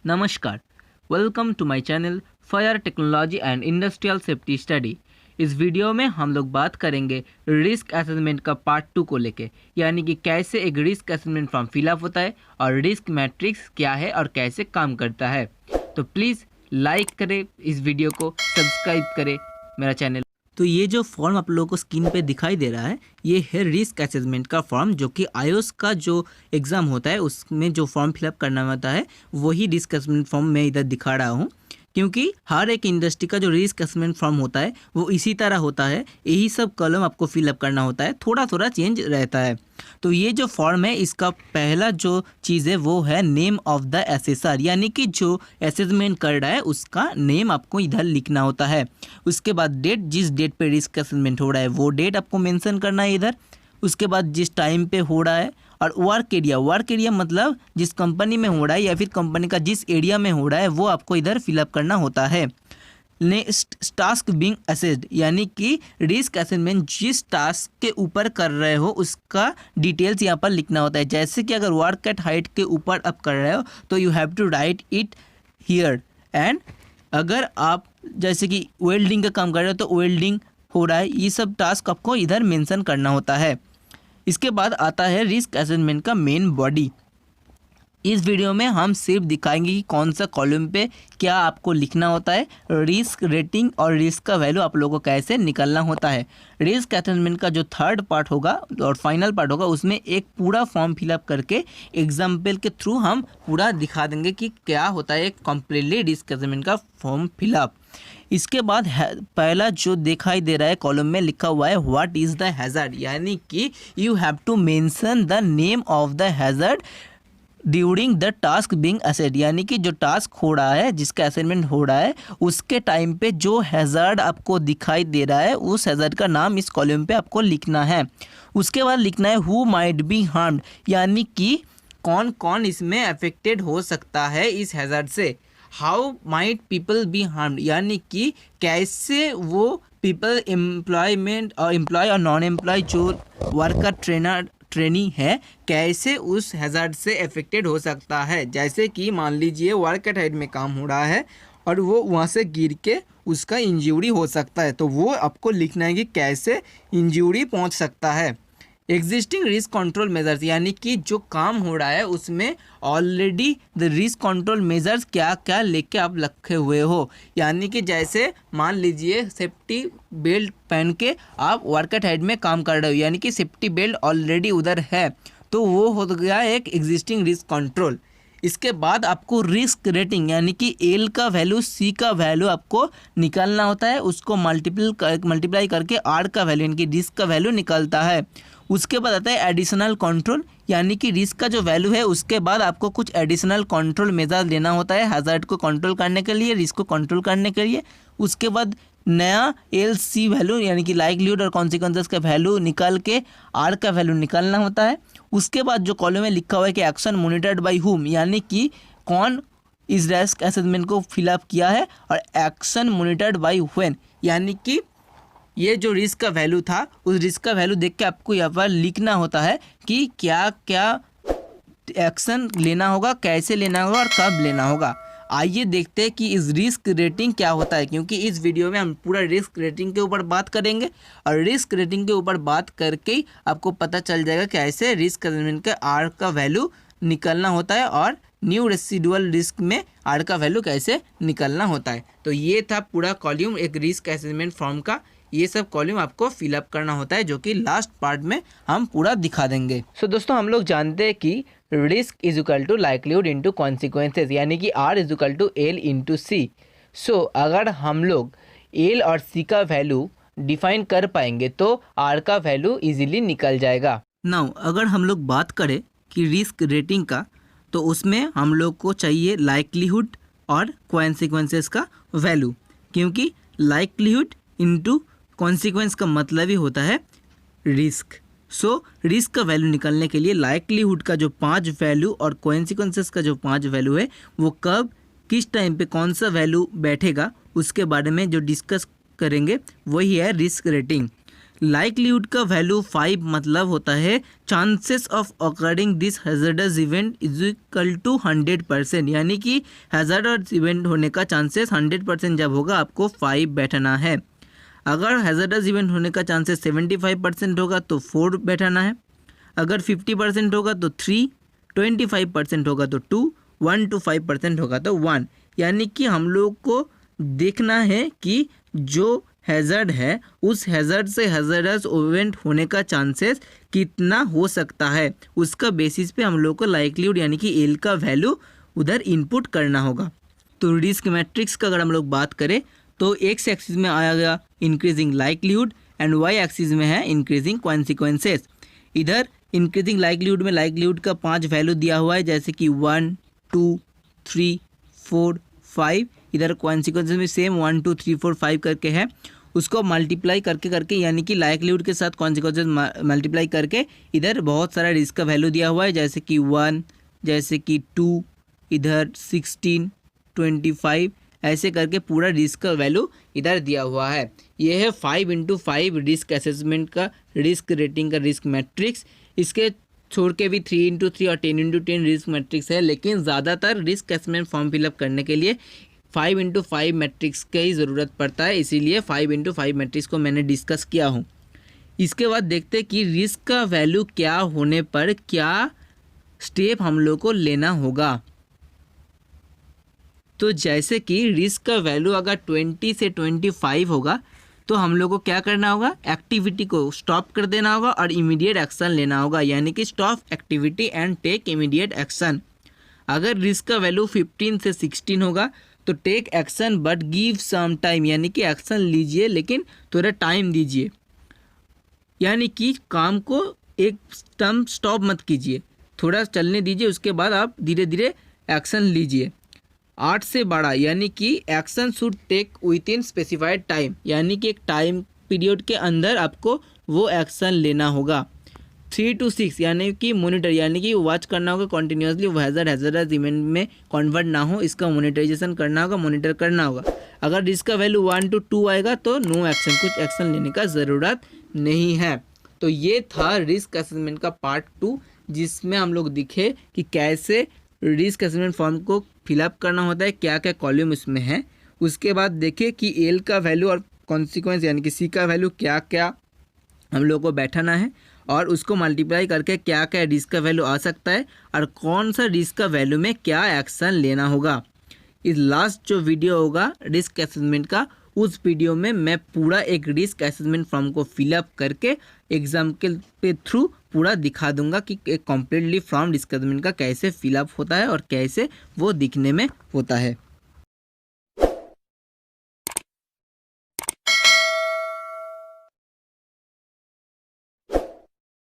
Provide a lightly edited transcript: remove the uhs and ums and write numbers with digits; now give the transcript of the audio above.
नमस्कार, welcome to my channel fire technology and industrial safety study. इस video में हम लोग बात करेंगे रिस्क असेसमेंट का पार्ट 2 को लेके, यानी कि कैसे एक रिस्क असेसमेंट फॉर्म फिलअप होता है और रिस्क मैट्रिक्स क्या है और कैसे काम करता है। तो प्लीज़ लाइक करें इस वीडियो को, सब्सक्राइब करें मेरा चैनल। तो ये जो फॉर्म आप लोगों को स्क्रीन पे दिखाई दे रहा है, ये है रिस्क असेसमेंट का फॉर्म, जो कि आईओएस का जो एग्ज़ाम होता है उसमें जो फॉर्म फिलअप करना होता है वही रिस्क असेसमेंट फॉर्म मैं इधर दिखा रहा हूँ। क्योंकि हर एक इंडस्ट्री का जो रिस्क असेसमेंट फॉर्म होता है वो इसी तरह होता है, यही सब कॉलम आपको फिलअप करना होता है, थोड़ा थोड़ा चेंज रहता है। तो ये जो फॉर्म है इसका पहला जो चीज़ है वो है नेम ऑफ द एसेसर, यानी कि जो असेसमेंट कर रहा है उसका नेम आपको इधर लिखना होता है। उसके बाद डेट, जिस डेट पे रिस्क असेसमेंट हो रहा है वो डेट आपको मेंशन करना है इधर। उसके बाद जिस टाइम पे हो रहा है, और वर्क एरिया मतलब जिस कंपनी में हो रहा है या फिर कंपनी का जिस एरिया में हो रहा है वो आपको इधर फिलअप करना होता है। नेक्स्ट, टास्क बीइंग असेस्ड, यानी कि रिस्क असेसमेंट जिस टास्क के ऊपर कर रहे हो उसका डिटेल्स यहाँ पर लिखना होता है। जैसे कि अगर वर्क एट हाइट के ऊपर आप कर रहे हो तो you have to write it here. And अगर आप जैसे कि वेल्डिंग का काम कर रहे हो तो वेल्डिंग हो रहा है, ये सब टास्क आपको इधर मेंशन करना होता है। इसके बाद आता है रिस्क असेसमेंट का मेन बॉडी। इस वीडियो में हम सिर्फ दिखाएंगे कि कौन सा कॉलम पे क्या आपको लिखना होता है, रिस्क रेटिंग और रिस्क का वैल्यू आप लोगों को कैसे निकालना होता है। रिस्क असेसमेंट का जो थर्ड पार्ट होगा और फाइनल पार्ट होगा उसमें एक पूरा फॉर्म फिलअप करके एग्जाम्पल के थ्रू हम पूरा दिखा देंगे कि क्या होता है कम्प्लीटली रिस्क असेसमेंट का फॉर्म फिलअप। इसके बाद पहला जो दिखाई दे रहा है कॉलम में लिखा हुआ है व्हाट इज़ द हैज़ार्ड, यानी कि you have to mention the name of the hazard during the task being assessed, यानी कि जो टास्क हो रहा है जिसका असेसमेंट हो रहा है उसके टाइम पे जो हैज़ार्ड आपको दिखाई दे रहा है उस हैज़ार्ड का नाम इस कॉलम पे आपको लिखना है। उसके बाद लिखना है हु माइट बी हार्म्ड, यानी कि कौन कौन इसमें अफेक्टेड हो सकता है इस हैज़ार्ड से। How might people be harmed, यानी कि कैसे वो पीपल एम्प्लॉयमेंट और एम्प्लॉय और नॉन एम्प्लॉय जो वर्कर ट्रेनी है कैसे उस हैज़ार्ड से अफेक्टेड हो सकता है। जैसे कि मान लीजिए वर्क एट हाइट में काम हो रहा है और वो वहाँ से गिर के उसका इंजरी हो सकता है, तो वो आपको लिखना है कि कैसे इंजरी पहुँच सकता है। एग्जिस्टिंग रिस्क कंट्रोल मेजर्स, यानी कि जो काम हो रहा है उसमें already the risk control measures क्या क्या लेके आप रखे हुए हो, यानी कि जैसे मान लीजिए सेफ्टी बेल्ट पहन के आप वर्कआउट हेड में काम कर रहे हो, यानी कि सेफ्टी बेल्ट ऑलरेडी उधर है, तो वो हो गया एक एग्जिस्टिंग रिस्क कंट्रोल। इसके बाद आपको रिस्क रेटिंग, यानी कि एल का वैल्यू सी का वैल्यू आपको निकालना होता है, उसको मल्टीप्लाई करके आर का वैल्यू यानी कि रिस्क का वैल्यू निकलता है। उसके बाद आता है एडिशनल कंट्रोल, यानी कि रिस्क का जो वैल्यू है उसके बाद आपको कुछ एडिशनल कंट्रोल मेजर लेना होता है हैज़ार्ड को कंट्रोल करने के लिए, रिस्क को कंट्रोल करने के लिए। उसके बाद नया एल सी वैल्यू यानी कि लाइक्लीहुड और कॉन्सिक्वेंसेस का वैल्यू निकाल के आर का वैल्यू निकालना होता है। उसके बाद जो कॉलम में लिखा हुआ है कि एक्शन मॉनिटर्ड बाय हुम, यानी कि कौन इस रिस्क असेसमेंट को फिलअप किया है, और एक्शन मॉनिटर्ड बाय व्हेन, यानी कि ये जो रिस्क का वैल्यू था उस रिस्क का वैल्यू देख के आपको यहाँ पर लिखना होता है कि क्या क्या एक्शन लेना होगा, कैसे लेना होगा और कब लेना होगा। आइए देखते हैं कि इस रिस्क रेटिंग क्या होता है, क्योंकि इस वीडियो में हम पूरा रिस्क रेटिंग के ऊपर बात करेंगे और रिस्क रेटिंग के ऊपर बात करके ही आपको पता चल जाएगा कैसे रिस्क असेसमेंट का आर का वैल्यू निकलना होता है और न्यू रेसिडुअल रिस्क में आर का वैल्यू कैसे निकलना होता है। तो ये था पूरा कॉलम एक रिस्क असेसमेंट फॉर्म का। ये सब कॉलम आपको फिलअप करना होता है जो कि लास्ट पार्ट में हम पूरा दिखा देंगे। सो दोस्तों, हम लोग जानते हैं कि risk is equal to likelihood into consequences, यानी कि R is equal to L into C. So अगर हम लोग एल और सी का वैल्यू डिफाइन कर पाएंगे तो आर का वैल्यू इजीली निकल जाएगा। नाउ अगर हम लोग बात करें कि रिस्क रेटिंग का, तो उसमें हम लोग को चाहिए लाइक्लीहुड और कॉन्सिक्वेंसेज का वैल्यू, क्योंकि लाइक्लीहुड इंटू कॉन्सिक्वेंस का मतलब ही होता है रिस्क। सो रिस्क का वैल्यू निकालने के लिए लाइक्लीहुड का जो 5 वैल्यू और कॉन्सिक्वेंसेस का जो 5 वैल्यू है वो कब किस टाइम पे कौन सा वैल्यू बैठेगा उसके बारे में जो डिस्कस करेंगे वही है रिस्क रेटिंग। लाइक्लीहुड का वैल्यू 5 मतलब होता है chances of occurring this hazardous event is equal to 100%, यानी कि हैजर्डस इवेंट होने का चांसेस 100% जब होगा आपको 5 बैठाना है। अगर हैजर्डस इवेंट होने का चांसेस 75% होगा तो 4 बैठाना है, अगर 50% होगा तो 3, 25% होगा तो 2, 1 to 5% होगा तो 1। यानी कि हम लोग को देखना है कि जो हैज़र्ड है उस हैज़र्ड से हैज़र्डस इवेंट होने का चांसेस कितना हो सकता है, उसका बेसिस पे हम लोग को लाइक्लीहुड यानी कि एल का वैल्यू उधर इनपुट करना होगा। तो रिस्क मैट्रिक्स का अगर हम लोग बात करें तो एक्स एक्सिस में आया गया increasing likelihood and Y axis में है इंक्रीजिंग कॉन्सिक्वेंसेस। इधर इंक्रीजिंग लाइक्लीहुड में लाइक्लीहुड का 5 वैल्यू दिया हुआ है, जैसे कि 1, 2, 3, 4, 5। इधर कॉन्सिक्वेंसेस में सेम 1, 2, 3, 4, 5 करके है, उसको मल्टीप्लाई करके यानी कि लाइक्लीहुड के साथ कॉन्सिक्वेंसेस मल्टीप्लाई करके इधर बहुत सारा रिस्क का वैल्यू दिया हुआ है, जैसे कि 1, जैसे कि 2, इधर 16, 25, ऐसे करके पूरा रिस्क का वैल्यू इधर दिया हुआ है। ये है 5x5 रिस्क असेसमेंट का रिस्क रेटिंग का रिस्क मैट्रिक्स। इसके छोड़ के भी 3x3 और 10x10 रिस्क मैट्रिक्स है, लेकिन ज़्यादातर रिस्क असेसमेंट फॉर्म फिलअप करने के लिए 5x5 मैट्रिक्स की ही ज़रूरत पड़ता है, इसीलिए 5x5 मैट्रिक्स को मैंने डिस्कस किया हूँ। इसके बाद देखते हैं कि रिस्क का वैल्यू क्या होने पर क्या स्टेप हम लोग को लेना होगा। तो जैसे कि रिस्क का वैल्यू अगर 20 से 25 होगा तो हम लोग को क्या करना होगा, एक्टिविटी को स्टॉप कर देना होगा और इमीडिएट एक्शन लेना होगा, यानी कि stop activity and take immediate action. अगर रिस्क का वैल्यू 15 से 16 होगा तो take action but give some time, यानी कि एक्शन लीजिए लेकिन थोड़ा टाइम दीजिए, यानी कि काम को एक टर्म स्टॉप मत कीजिए, थोड़ा चलने दीजिए, उसके बाद आप धीरे धीरे एक्शन लीजिए। 8 से बड़ा यानी कि action should take within specified time, यानी कि एक टाइम पीरियड के अंदर आपको वो एक्शन लेना होगा। 3 to 6 यानी कि मोनिटर, यानी कि वॉच करना होगा कंटिन्यूसली, वो हैजर्डस इवेंट में कन्वर्ट ना हो, इसका मोनिटराइजेशन करना होगा, मॉनिटर करना होगा। अगर रिस्क का वैल्यू 1 to 2 आएगा तो नो एक्शन, कुछ एक्शन लेने का ज़रूरत नहीं है। तो ये था रिस्क असेसमेंट का पार्ट 2, जिसमें हम लोग दिखे कि कैसे रिस्क असेसमेंट फॉर्म को फिलअप करना होता है, क्या क्या कॉलम इसमें है। उसके बाद देखें कि एल का वैल्यू और कॉन्सिक्वेंस यानी कि सी का वैल्यू क्या क्या हम लोग को बैठाना है और उसको मल्टीप्लाई करके क्या क्या रिस्क का वैल्यू आ सकता है और कौन सा रिस्क का वैल्यू में क्या एक्शन लेना होगा। इस लास्ट जो वीडियो होगा रिस्क असेसमेंट का, उस वीडियो में मैं पूरा एक रिस्क असेसमेंट फॉर्म को फिलअप करके एग्जाम्पल पे थ्रू पूरा दिखा दूंगा कि एक कम्प्लीटली फॉर्म रिस्क असेसमेंट का कैसे फिलअप होता है और कैसे वो दिखने में होता है।